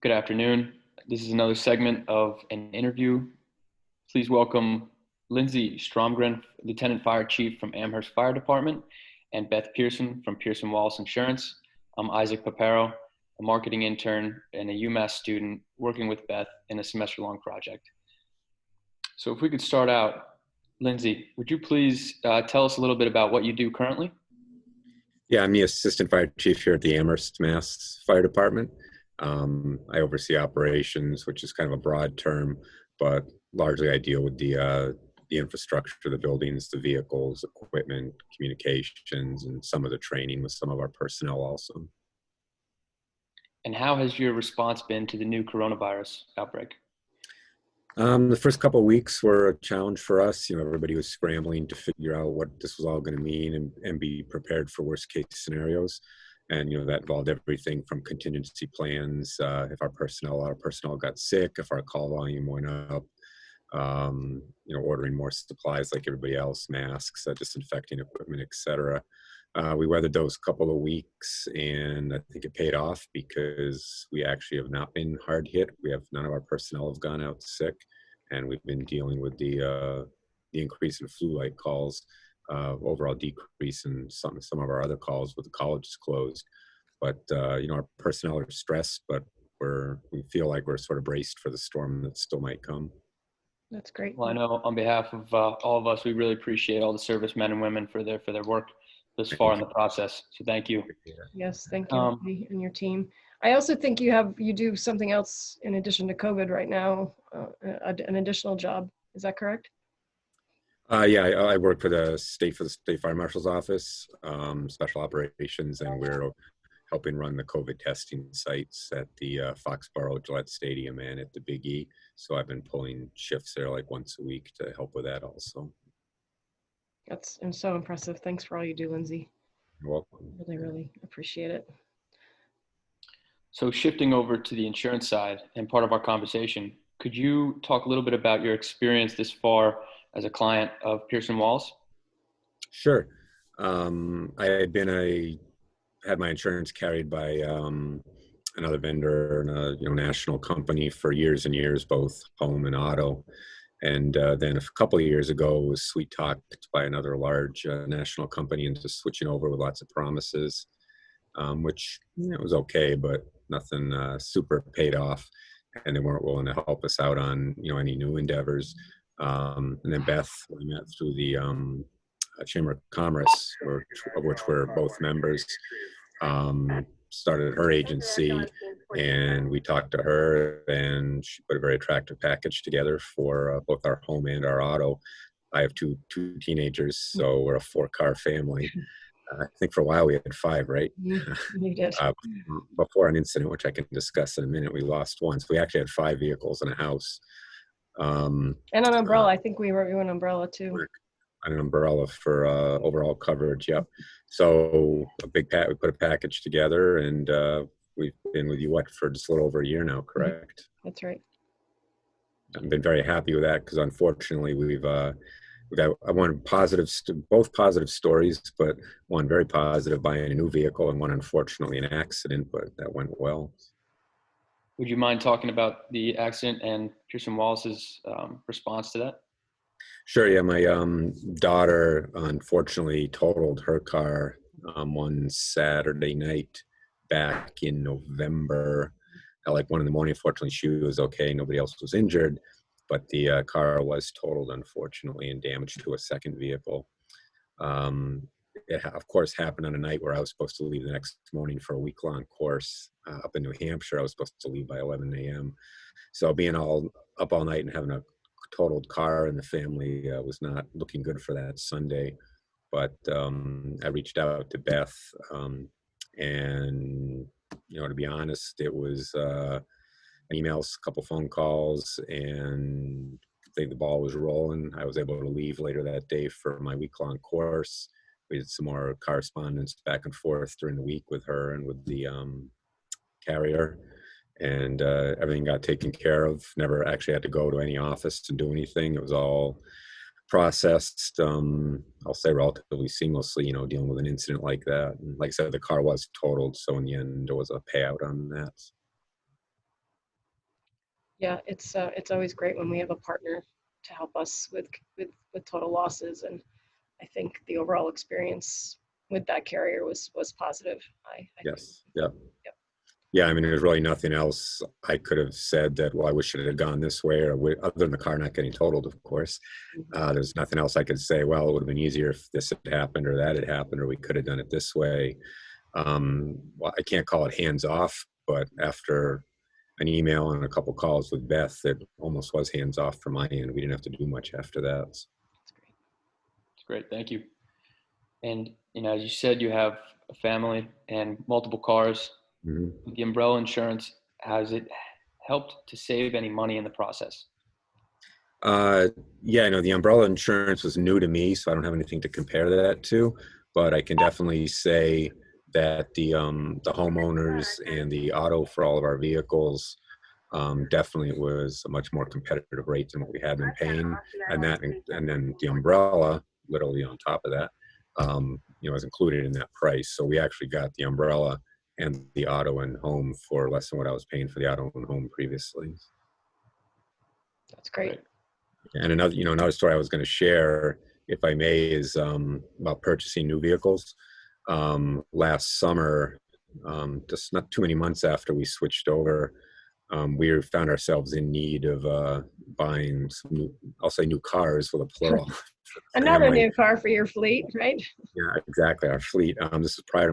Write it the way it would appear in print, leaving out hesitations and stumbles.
Good afternoon. This is another segment of an interview. Please welcome Lindsay Stromgren, Lieutenant Fire Chief from Amherst Fire Department, and Beth Pearson from Pearson Wallace Insurance. I'm Isaac Paparo, a marketing intern and a Umass student working with Beth in a semester-long project. So if we could start out, Lindsay, would you please tell us a little bit about what you do currently? Yeah, I'm the Assistant Fire Chief here at the Amherst, Mass. Fire Department. I oversee operations, which is kind of a broad term, but largely I deal with the infrastructure, the buildings, the vehicles, equipment, communications, and some of the training with some of our personnel also. And how has your response been to the new coronavirus outbreak? The first couple of weeks were a challenge for us. Everybody was scrambling to figure out what this was all going to mean and be prepared for worst case scenarios. And, that involved everything from contingency plans, if our personnel got sick, if our call volume went up, ordering more supplies like everybody else, masks, disinfecting equipment, etc. We weathered those couple of weeks, and I think it paid off because we actually have not been hard hit. None of our personnel have gone out sick, and we've been dealing with the increase in flu-like calls, overall decrease in some of our other calls with the colleges closed. But our personnel are stressed, but we feel like we're sort of braced for the storm that still might come. That's great. Well, I know on behalf of all of us, we really appreciate all the servicemen and women for their work this far in the process. So thank you. Yes, thank you and your team. I also think you do something else in addition to COVID right now, an additional job. Is that correct? Yeah, I work for the State Fire Marshal's Office, Special Operations, and we're helping run the COVID testing sites at the Foxborough Gillette Stadium and at the Big E. So I've been pulling shifts there like once a week to help with that also. That's so impressive. Thanks for all you do, Lindsay. You're welcome. Really, really appreciate it. So shifting over to the insurance side and part of our conversation, could you talk a little bit about your experience this far as a client of Pearson Wallace? Sure. I had my insurance carried by another vendor and a national company for years and years, both home and auto. And then a couple of years ago, was sweet talked by another large national company into switching over with lots of promises, which was okay, but nothing super paid off. And they weren't willing to help us out on any new endeavors. And then Beth, we met through the Chamber of Commerce, of which we're both members, started her agency, and we talked to her, and she put a very attractive package together for both our home and our auto. I have two teenagers, so we're a 4-car family. I think for a while we had 5, right? You did. Before an incident, which I can discuss in a minute, we lost one. So we actually had 5 vehicles in a house. And an umbrella. I think we were an umbrella too. An umbrella for overall coverage. Yep. So we put a package together, and we've been with you for just a little over a year now, correct? That's right. I've been very happy with that because unfortunately we got one both positive stories, but one very positive buying a new vehicle, and one unfortunately an accident, but that went well. Would you mind talking about the accident and Pearson Wallace's response to that? Sure. Yeah, my daughter unfortunately totaled her car one Saturday night back in November. At like 1 in the morning, fortunately, she was okay. Nobody else was injured, but the car was totaled, unfortunately, and damaged to a second vehicle. It, of course, happened on a night where I was supposed to leave the next morning for a week-long course up in New Hampshire. I was supposed to leave by 11 a.m. So being up all night and having a totaled car in the family was not looking good for that Sunday. But I reached out to Beth, and to be honest, it was emails, a couple phone calls, and I think the ball was rolling. I was able to leave later that day for my week-long course. We did some more correspondence back and forth during the week with her and with the carrier, and everything got taken care of. Never actually had to go to any office to do anything. It was all processed, I'll say relatively seamlessly, dealing with an incident like that. And like I said, the car was totaled, so in the end, there was a payout on that. Yeah, it's always great when we have a partner to help us with total losses, and I think the overall experience with that carrier was positive. I think. Yes. Yeah. Yep. Yeah. I mean, there's really nothing else I could have said that, well, I wish it had gone this way, or other than the car not getting totaled, of course. There's nothing else I could say, well, it would have been easier if this had happened or that had happened, or we could have done it this way. Well, I can't call it hands off, but after an email and a couple calls with Beth, it almost was hands off from my end. We didn't have to do much after that. That's great. It's great. Thank you. And, as you said, you have a family and multiple cars. Mm-hmm. With the umbrella insurance, has it helped to save any money in the process? Yeah, the umbrella insurance was new to me, so I don't have anything to compare that to, but I can definitely say that the homeowners and the auto for all of our vehicles definitely was a much more competitive rate than what we had been paying, and then the umbrella, literally on top of that, was included in that price. So we actually got the umbrella and the auto and home for less than what I was paying for the auto and home previously. That's great. And another story I was going to share, if I may, is about purchasing new vehicles. Last summer, just not too many months after we switched over, we found ourselves in need of buying some new cars with a plural. Another new car for your fleet, right? Yeah, exactly. Our fleet. This is prior to